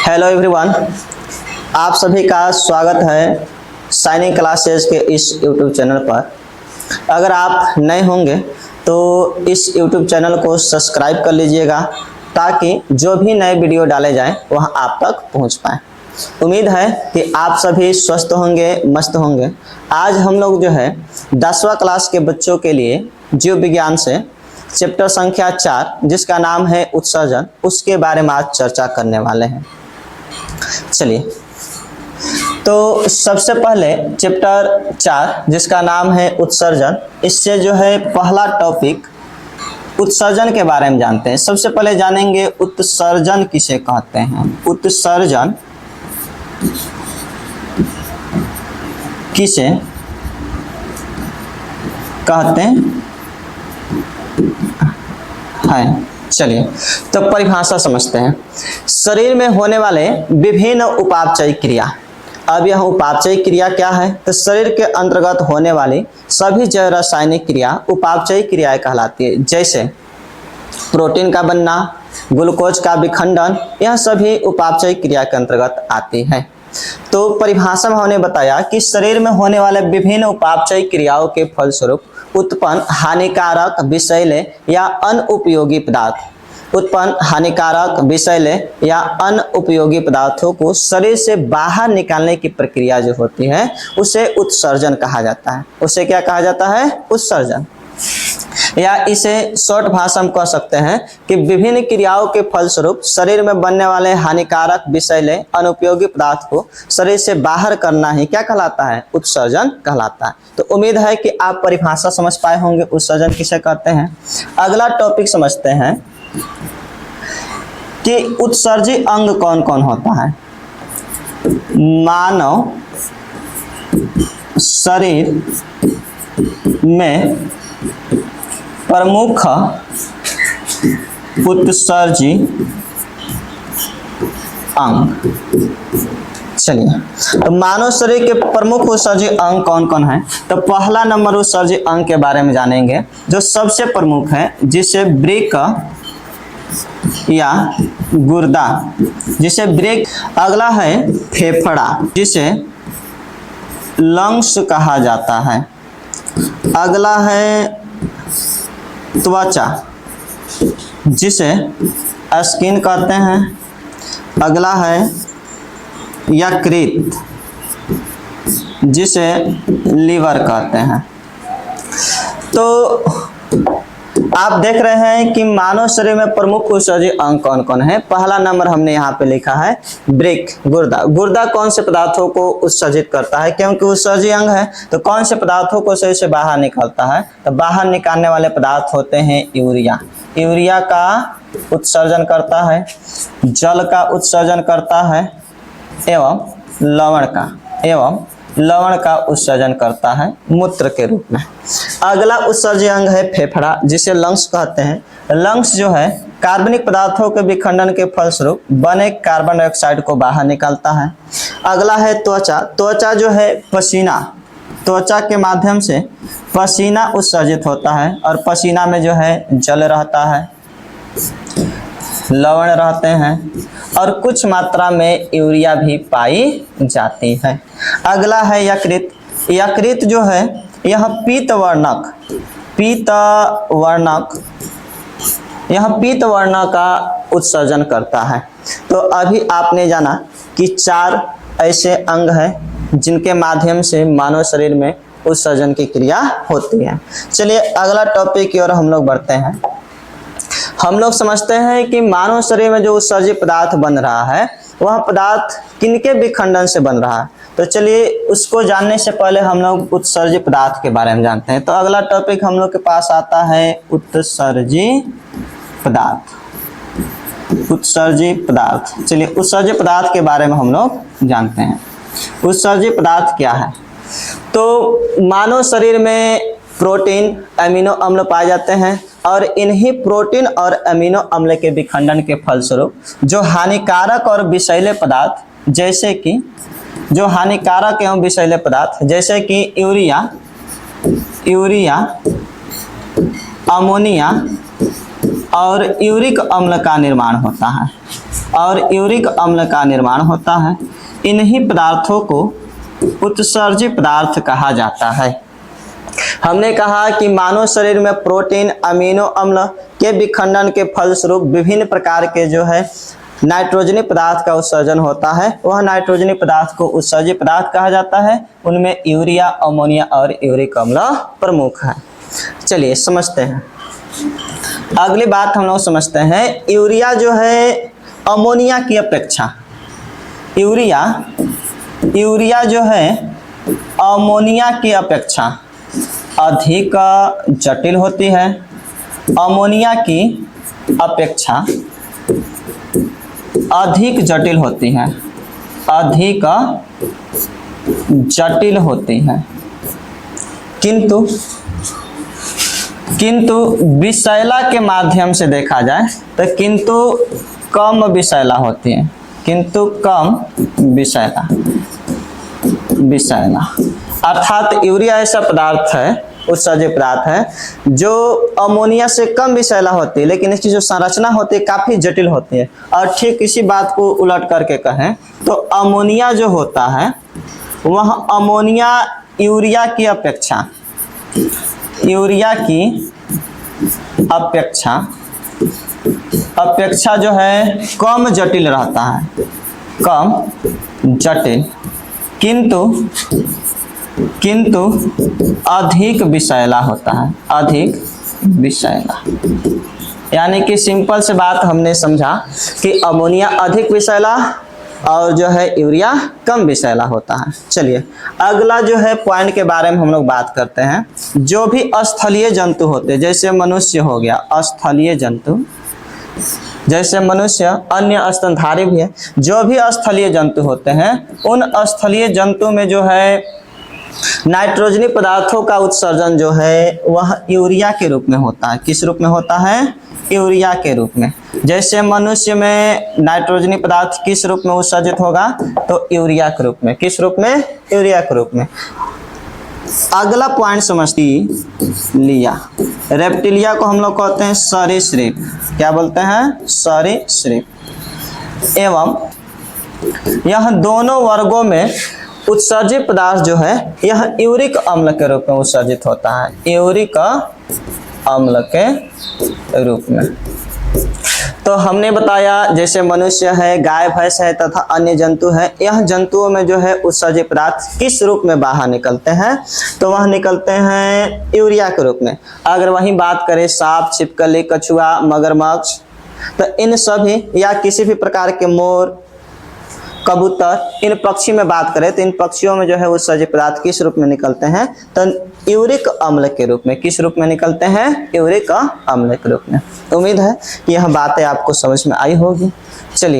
Hello everyone, आप सभी का स्वागत है साइनिंग क्लासेस के इस यूट्यूब चैनल पर। अगर आप नए होंगे तो इस यूट्यूब चैनल को सब्सक्राइब कर लीजिएगा ताकि जो भी नए वीडियो डाले जाएं वह आप तक पहुंच पाए। उम्मीद है कि आप सभी स्वस्थ होंगे, मस्त होंगे। आज हम लोग जो है 10वां क्लास के बच्चों के लिए जीव विज्ञान से चैप्टर संख्या 4 जिसका नाम है उत्सर्जन, उसके बारे में आज चर्चा करने वाले हैं। चलिए, तो सबसे पहले चैप्टर 4 जिसका नाम है उत्सर्जन, इससे जो है पहला टॉपिक उत्सर्जन के बारे में जानते हैं। सबसे पहले जानेंगे उत्सर्जन किसे कहते हैं। उत्सर्जन किसे कहते हैं। चलिए, तो परिभाषा समझते हैं। शरीर में होने वाले विभिन्न उपापचयी क्रिया। अब यह उपापचयी क्रिया क्या है? तो शरीर के अंतर्गत होने वाली सभी जैव रासायनिक क्रिया उपापचयी क्रियाएं कहलाती है। जैसे प्रोटीन का बनना, ग्लूकोज का विखंडन, यह सभी उपापचयी क्रिया के अंतर्गत आती है। तो परिभाषा में हमने बताया कि शरीर में होने वाले विभिन्न उपापचयी क्रियाओं के फलस्वरूप उत्पन्न हानिकारक, विषैले या अनुपयोगी पदार्थों को शरीर से बाहर निकालने की प्रक्रिया जो होती है उसे उत्सर्जन कहा जाता है। उसे क्या कहा जाता है? उत्सर्जन। या इसे शॉर्ट भाषा में कह सकते हैं कि विभिन्न क्रियाओं के फलस्वरूप शरीर में बनने वाले हानिकारक, विषैले, अनुपयोगी पदार्थ को शरीर से बाहर करना ही क्या कहलाता है? उत्सर्जन कहलाता है। तो उम्मीद है कि आप परिभाषा समझ पाए होंगे उत्सर्जन किसे कहते हैं। अगला टॉपिक समझते हैं कि उत्सर्जी अंग कौन कौन होता है। मानव शरीर में प्रमुख उत्सर्जी अंग। चलिए, तो मानव शरीर के प्रमुख उत्सर्जी अंग कौन कौन है। तो पहला नंबर उत्सर्जी अंग के बारे में जानेंगे जो सबसे प्रमुख है, जिसे वृक्क या गुर्दा, जिसे वृक्क। अगला है फेफड़ा, जिसे लंग्स कहा जाता है। अगला है त्वचा, जिसे स्किन कहते हैं। अगला है यकृत, जिसे लीवर कहते हैं। तो आप देख रहे हैं कि मानव शरीर में प्रमुख उत्सर्जी अंग कौन कौन है। पहला नंबर हमने यहाँ पे लिखा है वृक्क, गुर्दा। गुर्दा कौन से पदार्थों को उत्सर्जित करता है? क्योंकि उत्सर्जी अंग है तो कौन से पदार्थों को शरीर से बाहर निकलता है? तो बाहर निकालने वाले पदार्थ होते हैं यूरिया। यूरिया का उत्सर्जन करता है, जल का उत्सर्जन करता है एवं लवण का उत्सर्जन करता है मूत्र के रूप में। अगला उत्सर्जी अंग है फेफड़ा, जिसे लंग्स कहते हैं। लंग्स जो है कार्बनिक पदार्थों के विखंडन के फलस्वरूप बने कार्बन डाइऑक्साइड को बाहर निकालता है। अगला है त्वचा। त्वचा जो है पसीना, त्वचा के माध्यम से पसीना उत्सर्जित होता है और पसीना में जो है जल रहता है, लवण रहते हैं और कुछ मात्रा में यूरिया भी पाई जाती है। अगला है यकृत। यकृत जो है यह पीत वर्ण का उत्सर्जन करता है। तो अभी आपने जाना कि 4 ऐसे अंग हैं जिनके माध्यम से मानव शरीर में उत्सर्जन की क्रिया होती है। चलिए अगला टॉपिक की ओर हम लोग बढ़ते हैं। हम लोग समझते हैं कि मानव शरीर में जो उत्सर्जी पदार्थ बन रहा है वह पदार्थ किनके विखंडन से बन रहा है। तो चलिए उसको जानने से पहले हम लोग उत्सर्जी पदार्थ के बारे में जानते हैं। तो अगला टॉपिक हम लोग के पास आता है उत्सर्जी पदार्थ। उत्सर्जी पदार्थ, चलिए उत्सर्जी पदार्थ के बारे में हम लोग जानते हैं। उत्सर्जी पदार्थ क्या है? तो मानव शरीर में प्रोटीन, अमीनो अम्ल पाए जाते हैं और इन्हीं प्रोटीन और अमीनो अम्ल के विखंडन के फलस्वरूप जो हानिकारक और विषैले पदार्थ जैसे कि यूरिया, अमोनिया और यूरिक अम्ल का निर्माण होता है। और यूरिक अम्ल का निर्माण होता है। इन्हीं पदार्थों को उत्सर्जी पदार्थ कहा जाता है। हमने कहा कि मानव शरीर में प्रोटीन, अमीनो अम्ल के विखंडन के फलस्वरूप विभिन्न प्रकार के जो है नाइट्रोजनी पदार्थ का उत्सर्जन होता है। वह नाइट्रोजनी पदार्थ को उत्सर्जी पदार्थ कहा जाता है। उनमें यूरिया, अमोनिया और यूरिक अम्ल प्रमुख है। चलिए समझते हैं। अगली बात हम लोग समझते हैं, यूरिया जो है अमोनिया की अपेक्षा, यूरिया जो है अमोनिया की अपेक्षा अधिक जटिल होती है। अमोनिया की अपेक्षा अधिक जटिल होती है, अधिक जटिल होती है, किंतु विषैला के माध्यम से देखा जाए तो किंतु कम विषैला होती है, किंतु कम विषैला अर्थात यूरिया ऐसा पदार्थ है, उत्सर्जी पदार्थ है जो अमोनिया से कम विषैला होती है, लेकिन इसकी जो संरचना होती है काफी जटिल होती है। और ठीक इसी बात को उलट करके कहें तो अमोनिया जो होता है वह अमोनिया यूरिया की अपेक्षा जो है कम जटिल रहता है, कम जटिल, किंतु अधिक विषैला होता है, अधिक विषैला। यानी कि सिंपल से बात हमने समझा कि अमोनिया अधिक विषैला और जो है यूरिया कम विषैला होता है। चलिए अगला जो है पॉइंट के बारे में हम लोग बात करते हैं। जो भी स्थलीय जंतु होते हैं, जैसे मनुष्य हो गया स्थलीय जंतु, जैसे मनुष्य, अन्य स्तनधारी भी है, जो भी स्थलीय जंतु होते हैं उन स्थलीय जंतु में जो है नाइट्रोजनी पदार्थों का उत्सर्जन जो है वह यूरिया के रूप में होता है। किस रूप में होता है? यूरिया के रूप में। जैसे मनुष्य में नाइट्रोजनी पदार्थ किस रूप में उत्सर्जित होगा? तो यूरिया के रूप में। किस रूप में? यूरिया के रूप में। अगला पॉइंट समझती लिया, रेप्टिलिया को हम लोग कहते हैं सरीसृप। क्या बोलते हैं? सरीसृप। एवं यह दोनों वर्गों में उत्सर्जित पदार्थ जो है यह यूरिक अम्ल के रूप में उत्सर्जित होता है, यूरिक अम्ल के रूप में। तो हमने बताया जैसे मनुष्य है, गाय, भैंस है तथा अन्य जंतु है, यह जंतुओं में जो है उत्सर्जित पदार्थ किस रूप में बाहर निकलते हैं? तो वह निकलते हैं यूरिया के रूप में। अगर वहीं बात करें सांप, छिपकली, कछुआ, मगरमच्छ, तो इन सभी या किसी भी प्रकार के मोर, कबूतर, इन पक्षी में बात करें तो इन पक्षियों में जो है उत्सर्जित पदार्थ किस रूप में निकलते हैं? तो यूरिक अम्ल के रूप में। किस रूप में निकलते हैं? यूरिक अम्ल के रूप में। उम्मीद है कि यह बातें आपको समझ में आई होगी। चलिए